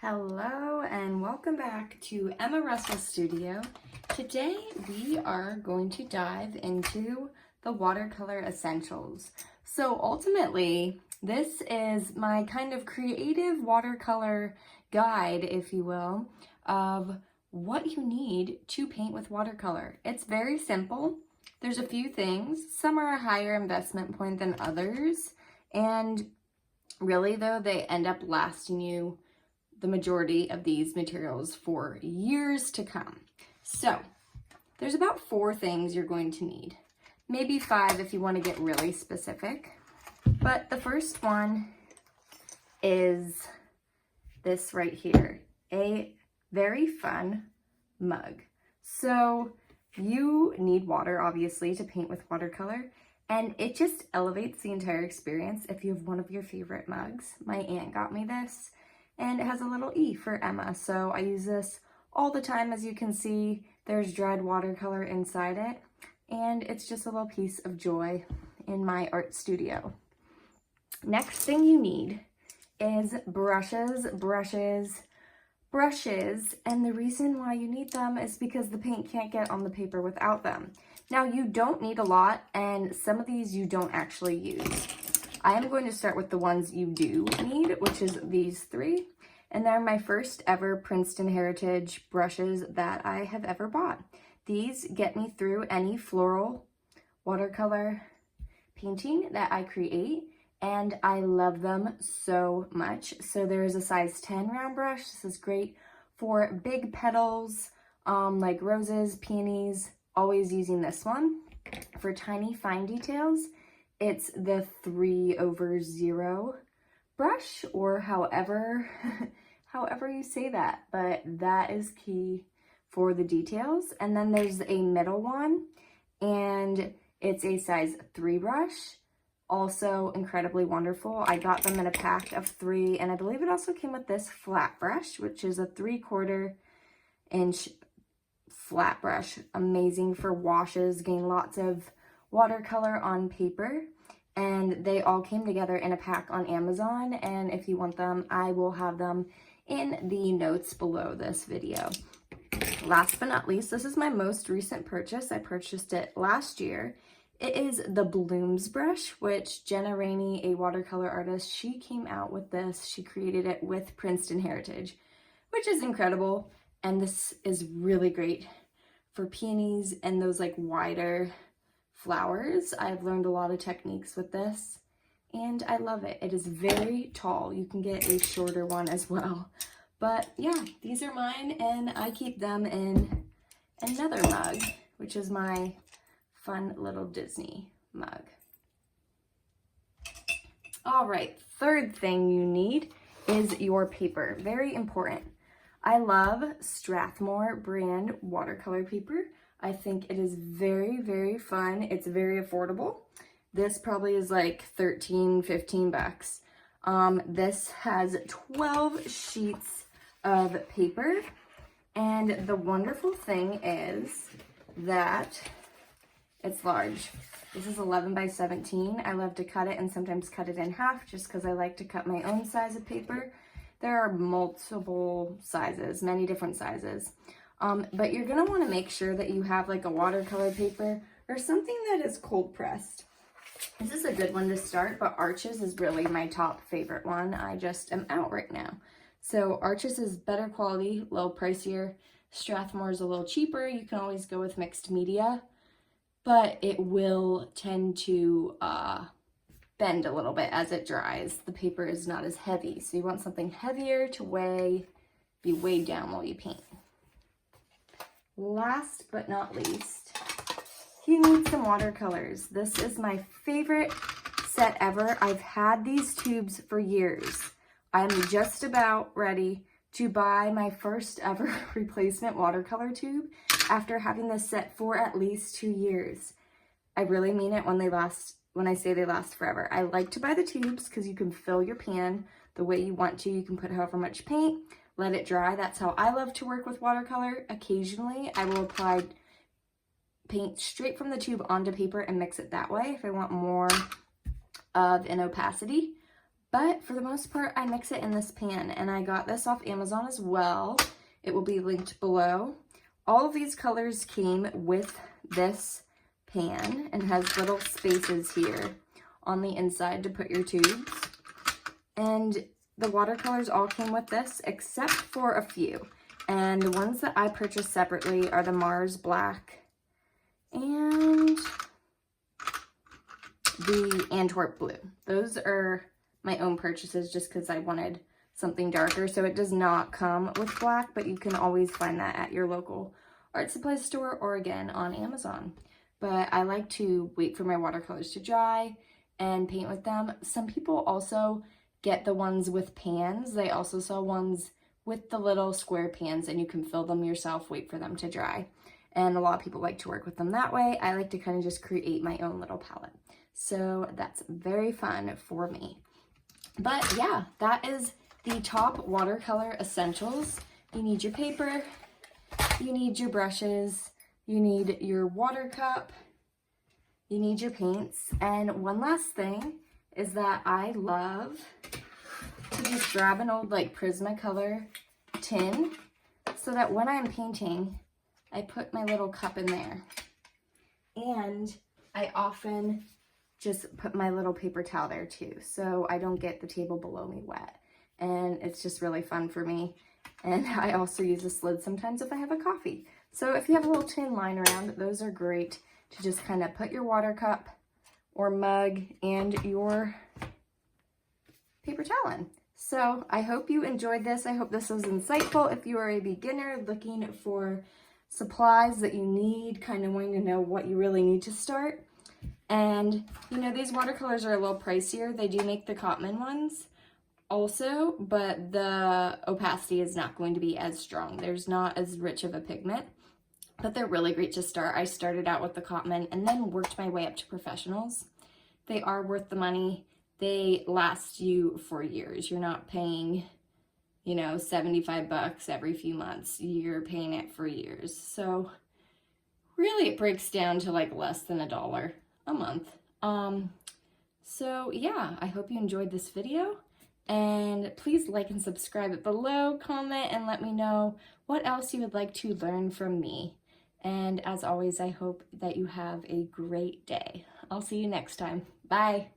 Hello and welcome back to Emma Russell's studio. Today we are going to dive into the watercolor essentials. So ultimately, this is my kind of creative watercolor guide, if you will, of what you need to paint with watercolor. It's very simple. There's a few things. Some are a higher investment point than others, and really though, they end up lasting you the majority of these materials for years to come. So there's about 4 things you're going to need, maybe 5 if you want to get really specific. But the first one is this right here, a very fun mug. So you need water, obviously, to paint with watercolor, and it just elevates the entire experience if you have one of your favorite mugs. My aunt got me this, and it has a little E for Emma, so I use this all the time. As you can see, there's dried watercolor inside it, and it's just a little piece of joy in my art studio. Next thing you need is brushes, and the reason why you need them is because the paint can't get on the paper without them. Now, you don't need a lot, and some of these you don't actually use. I am going to start with the ones you do need, which is these 3. And they're my first ever Princeton Heritage brushes that I have ever bought. These get me through any floral watercolor painting that I create, and I love them so much. So there is a size 10 round brush. This is great for big petals, like roses, peonies, always using this one. For tiny fine details, it's the 3/0 brush, or however you say that, but that is key for the details. And then there's a middle one, and it's a size 3 brush, also incredibly wonderful. I got them in a pack of 3, and I believe it also came with this flat brush, which is a 3/4 inch flat brush. Amazing for washes, getting lots of watercolor on paper. And they all came together in a pack on Amazon, and if you want them, I will have them in the notes below this video. Last but not least, this is my most recent purchase. I purchased it last year. It is the Blooms brush, which Jenna Rainey, a watercolor artist, she came out with this. She created it with Princeton Heritage, which is incredible. And this is really great for peonies and those like wider flowers. I've learned a lot of techniques with this, and I love it. It is very tall. You can get a shorter one as well. But yeah, these are mine, and I keep them in another mug, which is my fun little Disney mug. All right, third thing you need is your paper. Very important. I love Strathmore brand watercolor paper. I think it is very, very fun. It's very affordable. This probably is like 13, 15 bucks. This has 12 sheets of paper. And the wonderful thing is that it's large. This is 11 by 17. I love to cut it and sometimes cut it in half just because I like to cut my own size of paper. There are multiple sizes, many different sizes. But you're gonna wanna make sure that you have like a watercolor paper or something that is cold pressed. This is a good one to start, but Arches is really my top favorite one. I just am out right now. So Arches is better quality, a little pricier. Strathmore is a little cheaper. You can always go with mixed media, but it will tend to bend a little bit as it dries. The paper is not as heavy, so you want something heavier to be weighed down while you paint. Last but not least, you need some watercolors. This is my favorite set ever. I've had these tubes for years. I'm just about ready to buy my first ever replacement watercolor tube after having this set for at least 2 years. I really mean it when I say they last forever. I like to buy the tubes because you can fill your pan the way you want to. You can put however much paint, let it dry. That's how I love to work with watercolor. Occasionally, I will apply paint straight from the tube onto paper and mix it that way if I want more of an opacity. But for the most part, I mix it in this pan, and I got this off Amazon as well. It will be linked below. All of these colors came with this pan and has little spaces here on the inside to put your tubes. And the watercolors all came with this except for a few. And the ones that I purchased separately are the Mars Black and the Antwerp Blue. Those are my own purchases just because I wanted something darker. So it does not come with black, but you can always find that at your local art supply store or again on Amazon. But I like to wait for my watercolors to dry and paint with them. Some people also get the ones with pans. They also sell ones with the little square pans and you can fill them yourself, wait for them to dry. And a lot of people like to work with them that way. I like to kind of just create my own little palette. So that's very fun for me. But yeah, that is the top watercolor essentials. You need your paper, you need your brushes, you need your water cup, you need your paints. And one last thing is that I love to just grab an old like Prismacolor tin so that when I'm painting, I put my little cup in there. And I often just put my little paper towel there too, so I don't get the table below me wet. And it's just really fun for me. And I also use a lid sometimes if I have a coffee. So if you have a little tin lying around, those are great to just kind of put your water cup or mug and your paper towel in. So I hope you enjoyed this. I hope this was insightful. If you are a beginner looking for supplies that you need, kind of wanting to know what you really need to start. And, you know, these watercolors are a little pricier. They do make the Cotman ones also, but the opacity is not going to be as strong. There's not as rich of a pigment, but they're really great to start. I started out with the Cotman and then worked my way up to professionals. They are worth the money. They last you for years. You're not paying, you know, 75 bucks every few months. You're paying it for years. So really it breaks down to like less than $1 a month. So yeah, I hope you enjoyed this video, and please like and subscribe below, comment, and let me know what else you would like to learn from me. And as always, I hope that you have a great day. I'll see you next time. Bye.